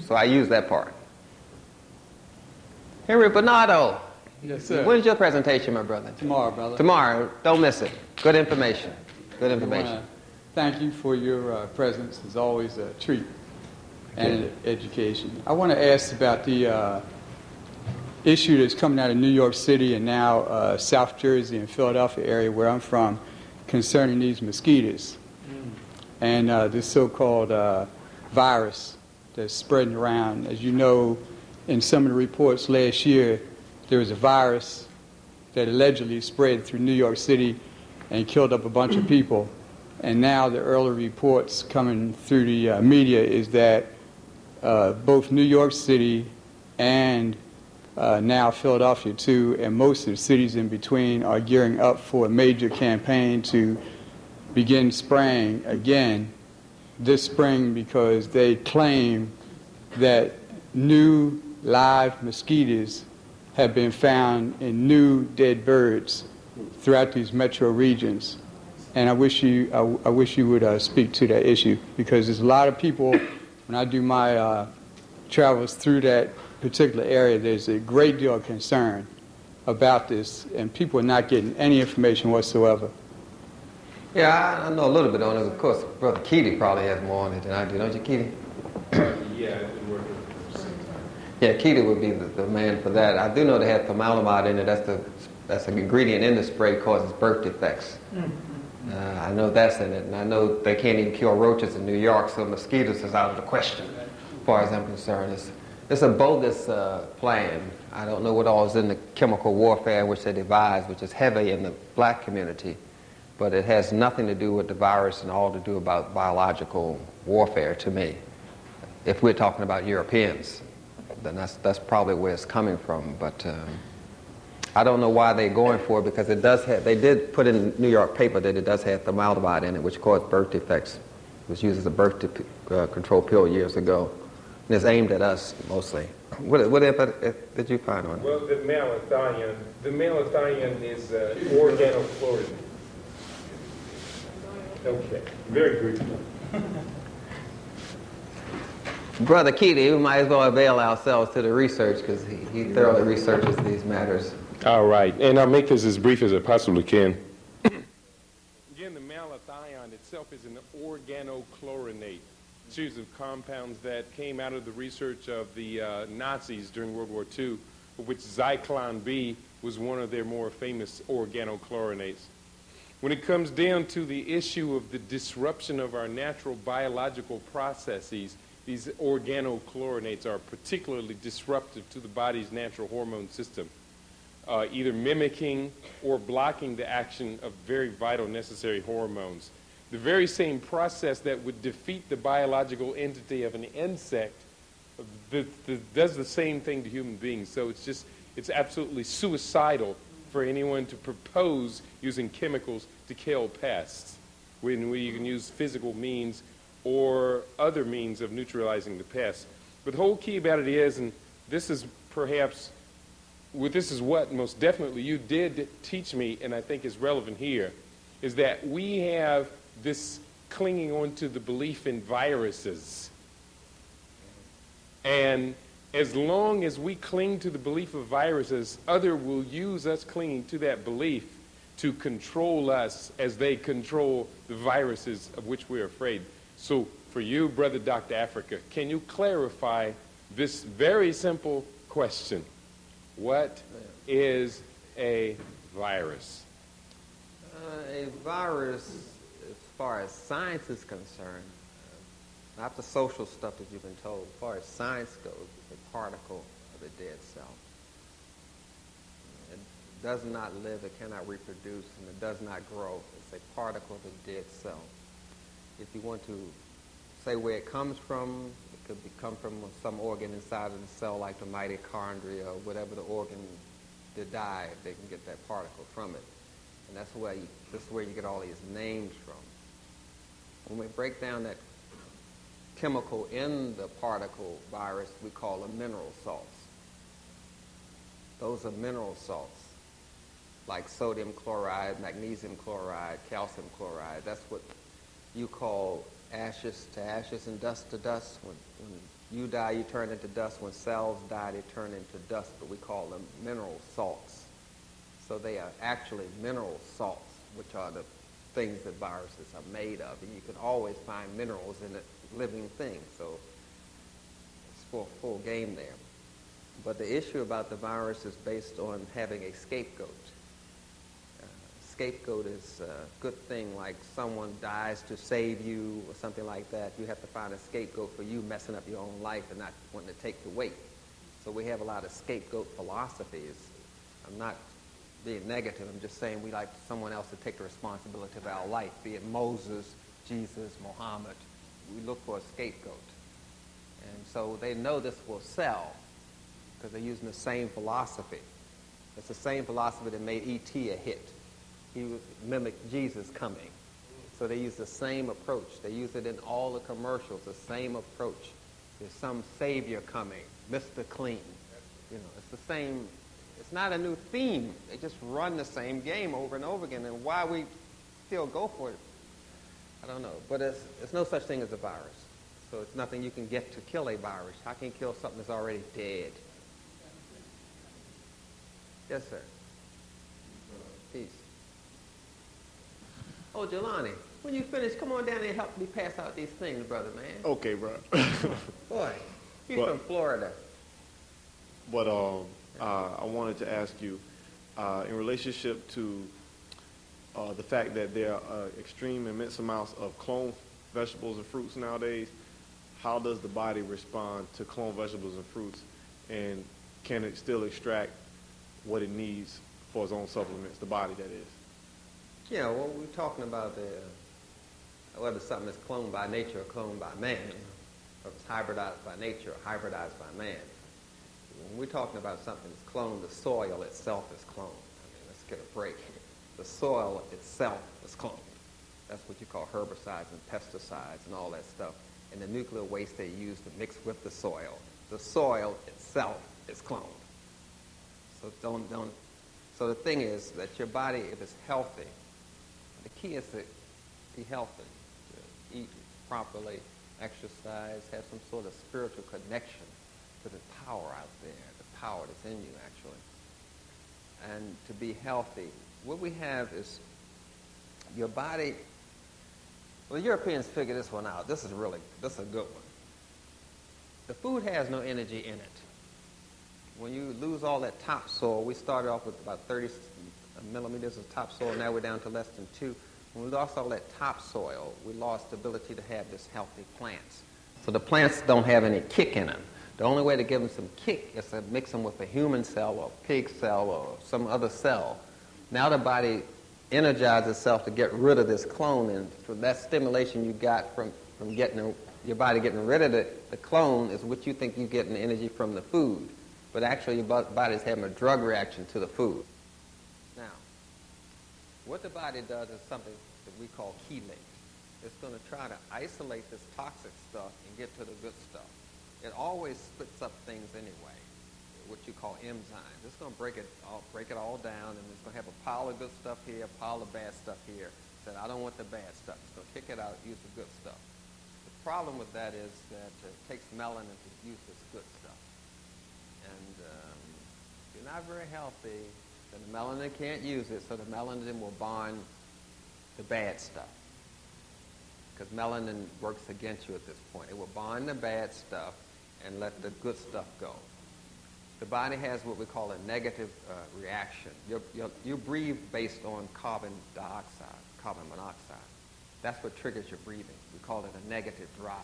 So I use that part. Henry Bernardo. Yes, sir. When's your presentation, my brother? Tomorrow, brother. Tomorrow. Don't miss it. Good information. Good information. Thank you for your presence. It's always a treat and education. I want to ask about the issue that's coming out of New York City and now South Jersey and Philadelphia area where I'm from concerning these mosquitoes and this so-called virus that's spreading around. As you know, in some of the reports last year, there was a virus that allegedly spread through New York City and killed up a bunch of people. And now the early reports coming through the media is that both New York City and now Philadelphia too, and most of the cities in between are gearing up for a major campaign to begin spraying again this spring because they claim that new live mosquitoes have been found in new dead birds throughout these metro regions. And I wish you would speak to that issue because there's a lot of people, when I do my travels through that particular area, there's a great deal of concern about this, and people are not getting any information whatsoever. Yeah, I know a little bit on it. Of course, Brother Keaty probably has more on it than I do, don't you, Keaty? Yeah, I've been working at the same time. Yeah, Keaty would be the man for that. I do know they have formaldehyde in it. That's an ingredient in the spray causes birth defects. I know that's in it, and I know they can't even kill roaches in New York, so mosquitoes is out of the question, as far as I'm concerned. It's a bogus plan. I don't know what all is in the chemical warfare which they devised, which is heavy in the black community, but it has nothing to do with the virus and all to do about biological warfare to me. If we're talking about Europeans, then that's probably where it's coming from, but I don't know why they're going for it because it does have, they did put in the New York paper that it does have formaldehyde in it, which caused birth defects. It was used as a birth control pill years ago. And it's aimed at us mostly. What did you find on it? Well, the malathion is organochlorine. Okay, very good. Brother Keaty, we might as well avail ourselves to the research because he thoroughly researches these matters. All right, and I'll make this as brief as I possibly can. Again, the malathion itself is an organochlorinate, a series of compounds that came out of the research of the Nazis during World War II, of which Zyklon B was one of their more famous organochlorinates. When it comes down to the issue of the disruption of our natural biological processes, these organochlorinates are particularly disruptive to the body's natural hormone system, either mimicking or blocking the action of very vital necessary hormones. The very same process that would defeat the biological entity of an insect does the same thing to human beings. So it's absolutely suicidal for anyone to propose using chemicals to kill pests when you can use physical means or other means of neutralizing the pests. But the whole key about it is, and this is perhaps, this is what most definitely you did teach me, and I think is relevant here, is that we have this clinging on to the belief in viruses. And as long as we cling to the belief of viruses, others will use us clinging to that belief to control us as they control the viruses of which we're afraid. So for you, Brother Dr. Afrika, can you clarify this very simple question? What is a virus? A virus, as far as science is concerned, not the social stuff that you've been told, as far as science goes, it's a particle of a dead cell. It does not live, it cannot reproduce, and it does not grow. It's a particle of a dead cell. If you want to say where it comes from, it could come from some organ inside of the cell, like the mitochondria or whatever the organ that died, they can get that particle from it. And that's where you get all these names from. When we break down that chemical in the particle virus, we call them mineral salts. Those are mineral salts, like sodium chloride, magnesium chloride, calcium chloride. That's what you call ashes to ashes and dust to dust. When you die, you turn into dust. When cells die, they turn into dust, but we call them mineral salts. So they are actually mineral salts, which are the things that viruses are made of. And you can always find minerals in a living thing. So it's full game there. But the issue about the virus is based on having a scapegoat. Scapegoat is a good thing, like someone dies to save you or something like that. You have to find a scapegoat for you messing up your own life and not wanting to take the weight. So we have a lot of scapegoat philosophies. I'm not being negative. I'm just saying we like someone else to take the responsibility of our life, be it Moses, Jesus, Muhammad. We look for a scapegoat. And so they know this will sell because they're using the same philosophy. It's the same philosophy that made E.T. a hit. He would mimic Jesus coming. So they use the same approach. They use it in all the commercials, the same approach. There's some savior coming, Mr. Clean. You know, it's the same. It's not a new theme. They just run the same game over and over again. And why we still go for it, I don't know. But it's no such thing as a virus. So it's nothing you can get to kill a virus. How can you kill something that's already dead? Yes, sir. Peace. Oh, Jelani, when you finish, come on down there and help me pass out these things, brother, man. Okay, bro. Boy, you're from Florida. But I wanted to ask you, in relationship to the fact that there are extreme, immense amounts of clone vegetables and fruits nowadays, how does the body respond to clone vegetables and fruits, and can it still extract what it needs for its own supplements, the body that is? Yeah, well, we're talking about whether something is cloned by nature or cloned by man, or it's hybridized by nature or hybridized by man. When we're talking about something that's cloned, the soil itself is cloned. I mean, let's get a break. The soil itself is cloned. That's what you call herbicides and pesticides and all that stuff. And the nuclear waste they use to mix with the soil. The soil itself is cloned. So So the thing is that your body, if it's healthy, the key is to be healthy, to eat properly, exercise, have some sort of spiritual connection to the power out there, the power that's in you, actually. And to be healthy, what we have is your body. Well, the Europeans figured this one out. This is a good one. The food has no energy in it. When you lose all that topsoil, we started off with about 30 millimeters of topsoil. Now we're down to less than 2. When we lost all that topsoil, we lost the ability to have this healthy plants. So the plants don't have any kick in them. The only way to give them some kick is to mix them with a human cell or a pig cell or some other cell. Now the body energizes itself to get rid of this clone, and so that stimulation you got from getting your body getting rid of the clone is what you think you're getting energy from the food. But actually your body's having a drug reaction to the food. Now, what the body does is something that we call chelate. It's going to try to isolate this toxic stuff and get to the good stuff. It always splits up things anyway, what you call enzymes. It's going to break it all down, and it's going to have a pile of good stuff here, a pile of bad stuff here. It said, I don't want the bad stuff. It's going to kick it out, use the good stuff. The problem with that is that it takes melanin to use this good stuff. And if you're not very healthy, then the melanin can't use it, so the melanin will bond the bad stuff. Because melanin works against you at this point. It will bond the bad stuff and let the good stuff go. The body has what we call a negative reaction. You breathe based on carbon dioxide, carbon monoxide. That's what triggers your breathing. We call it a negative drive.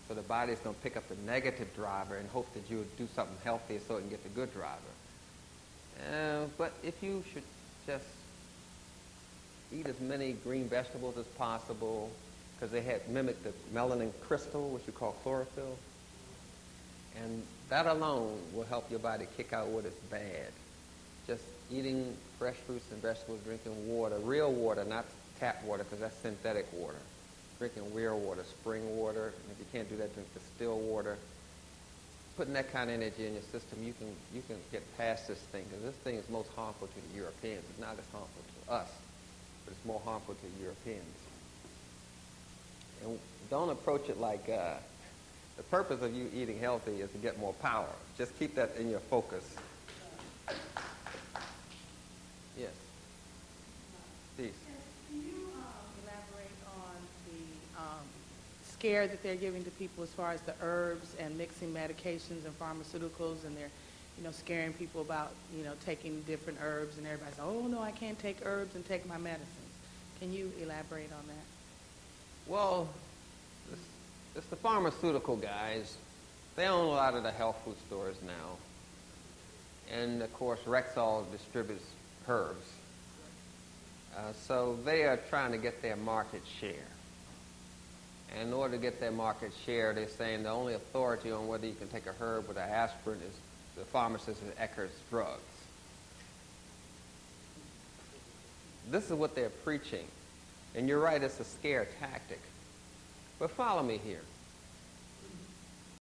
So the body's going to pick up the negative driver and hope that you'll do something healthy so it can get the good driver. But if you should just eat as many green vegetables as possible, because they mimic the melanin crystal, which you call chlorophyll, and that alone will help your body kick out what is bad. Just eating fresh fruits and vegetables, drinking water, real water, not tap water, because that's synthetic water. Drinking real water, spring water, and if you can't do that, drink distilled water. Putting that kind of energy in your system, you can get past this thing, because this thing is most harmful to the Europeans. It's not as harmful to us, but it's more harmful to the Europeans. And don't approach it like The purpose of you eating healthy is to get more power. Just keep that in your focus. Yes. Peace. Can you elaborate on the scare that they're giving to people as far as the herbs and mixing medications and pharmaceuticals, and they're, scaring people about, taking different herbs, and everybody's, oh no, I can't take herbs and take my medicines. Can you elaborate on that? Well, it's the pharmaceutical guys. They own a lot of the health food stores now. And of course, Rexall distributes herbs. So they are trying to get their market share. And in order to get their market share, they're saying the only authority on whether you can take a herb with an aspirin is the pharmacist at Eckert's Drugs. This is what they're preaching. And you're right, it's a scare tactic. But follow me here.